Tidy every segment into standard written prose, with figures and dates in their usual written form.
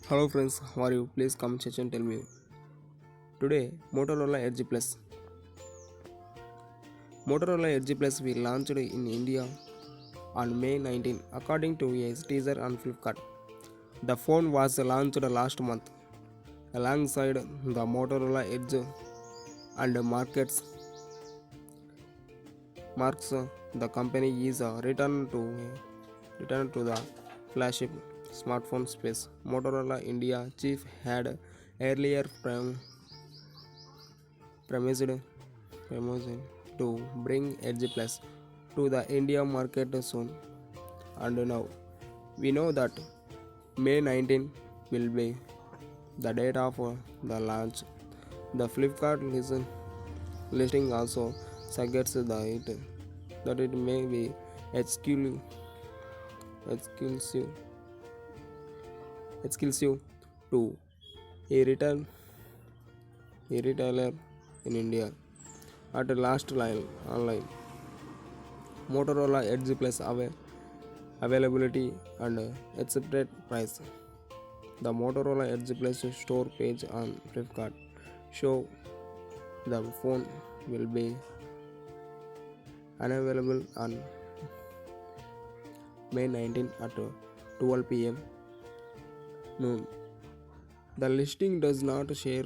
Hello friends, how are you? Please come chat and tell me. Today, Motorola Edge Plus. Motorola Edge Plus will launched in India on May 19, according to a teaser on Flipkart. The phone was launched last month alongside the Motorola Edge and marks the company is a return to the flagship smartphone space. Motorola India chief had earlier promised promised to bring Edge Plus to the India market soon, and now we know that May 19 will be the date of the launch. The Flipkart listing also suggests that it may be exclusive, exclusive, exclusive to a retailer in India at last line online. Motorola Edge Plus availability and accepted price. The Motorola Edge Plus store page on Flipkart show the phone will be unavailable on May 19 at 12 pm noon. The listing does not share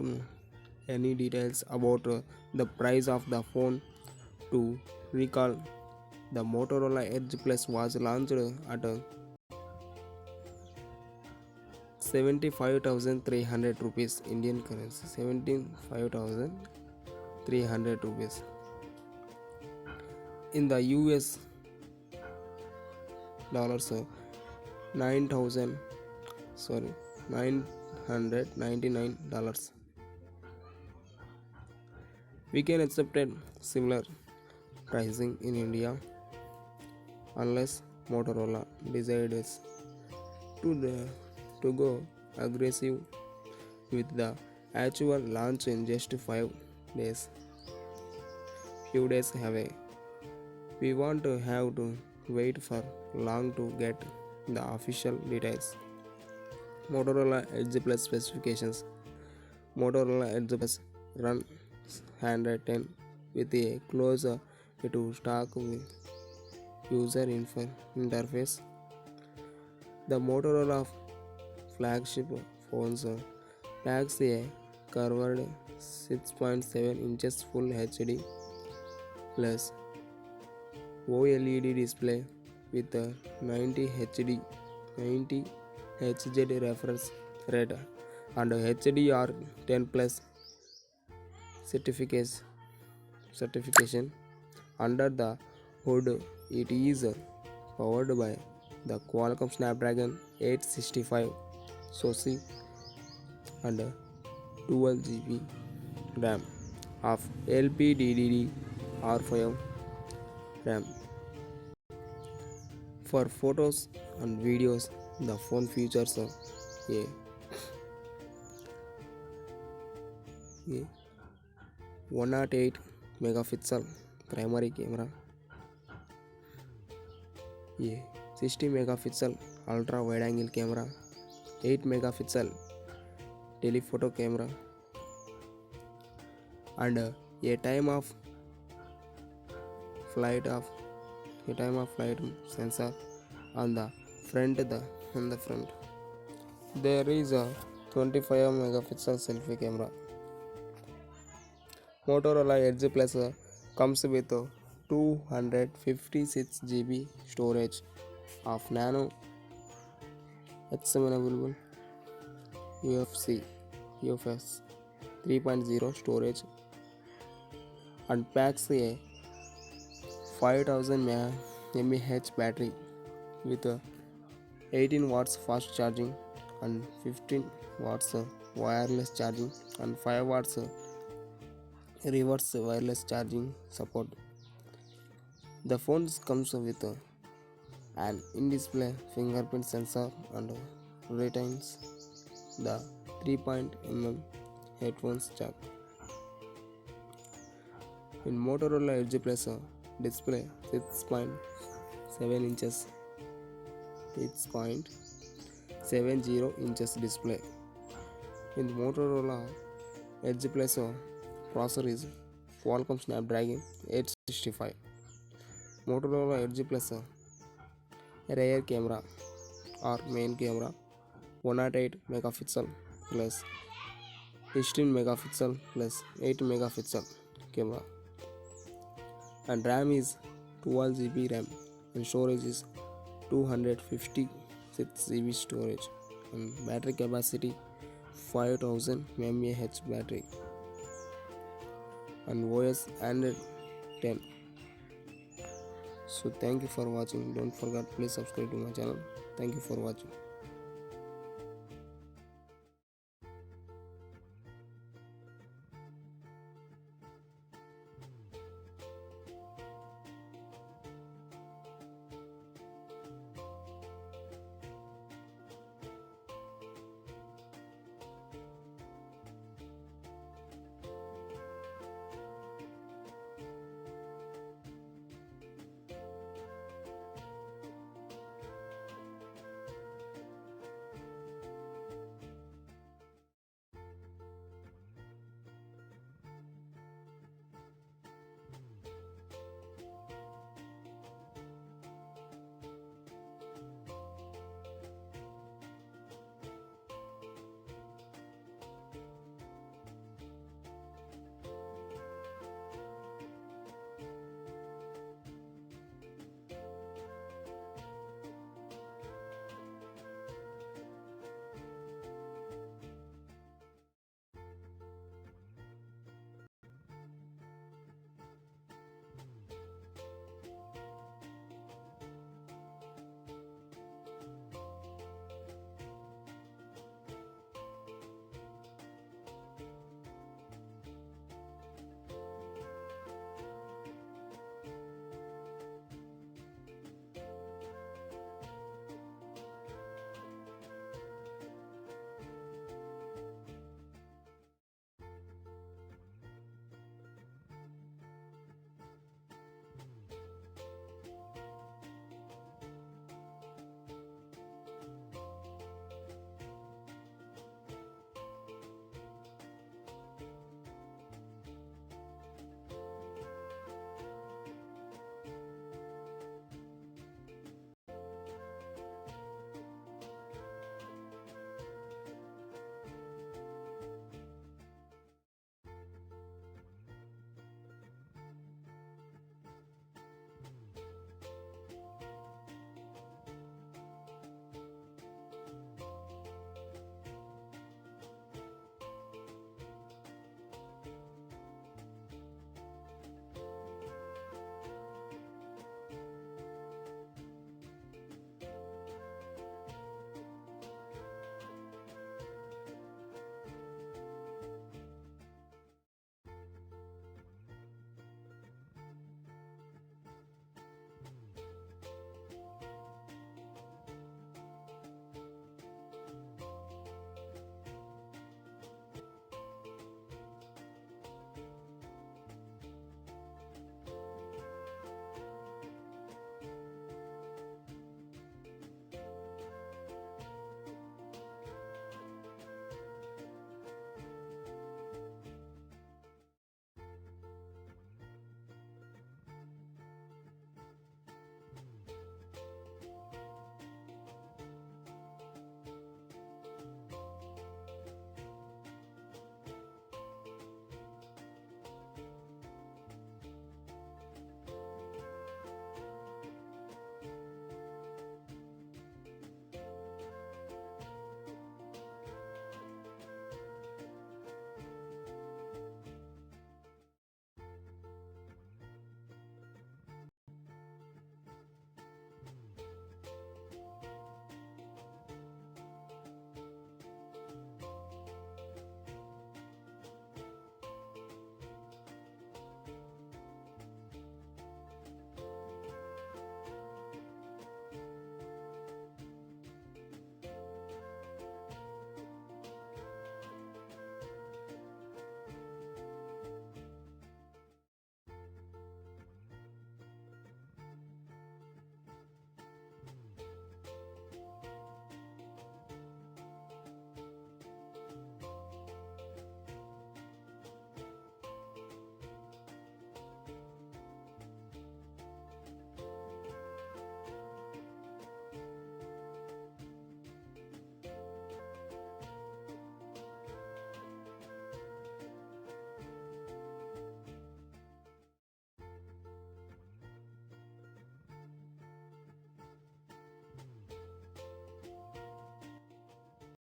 any details about the price of the phone. To recall, the Motorola Edge Plus was launched at 75,300 rupees Indian currency, 75,300 rupees. In the US dollars, 9,000 sorry $999. We can accept similar pricing in India unless Motorola decides to go aggressive with the actual launch in just 5 days. Few days away. We want to have to wait for long to get the official details. Motorola Edge Plus specifications. Motorola Edge Plus runs 110 with a close to stock user interface. The Motorola flagship phones packs a curved 6.7 inches Full HD plus OLED display with a 90 Hz refresh rate and HDR10 plus certification. Under the hood, it is powered by the Qualcomm Snapdragon 865 SoC and 12 GB RAM of LPDDR5 RAM. For photos and videos, the phone features a 108 megapixel primary camera, a 60 megapixel ultra wide angle camera, 8 megapixel telephoto camera, and a time of flight sensor on the front. There is a 25 megapixel selfie camera. Motorola Edge Plus comes with 256 GB storage of nano examinable UFS 3.0 storage and packs a 5000 mAh battery with 18 watts fast charging and 15 watts wireless charging and 5 watts reverse wireless charging support. The phone comes with an in-display fingerprint sensor and retains the 3.0mm headphones jack. In Motorola Edge Plus display 6.7 inches 70 inches display. In the Motorola Edge Plus processor is Qualcomm Snapdragon 865. Motorola Edge Plus rear camera or main camera 108 megapixel plus 16 megapixel plus 8 megapixel camera, and RAM is 12 GB RAM and storage is 256 GB storage, and battery capacity 5000 mAh battery, and OS Android 10. So thank you for watching. Don't forget, please subscribe to my channel. Thank you for watching.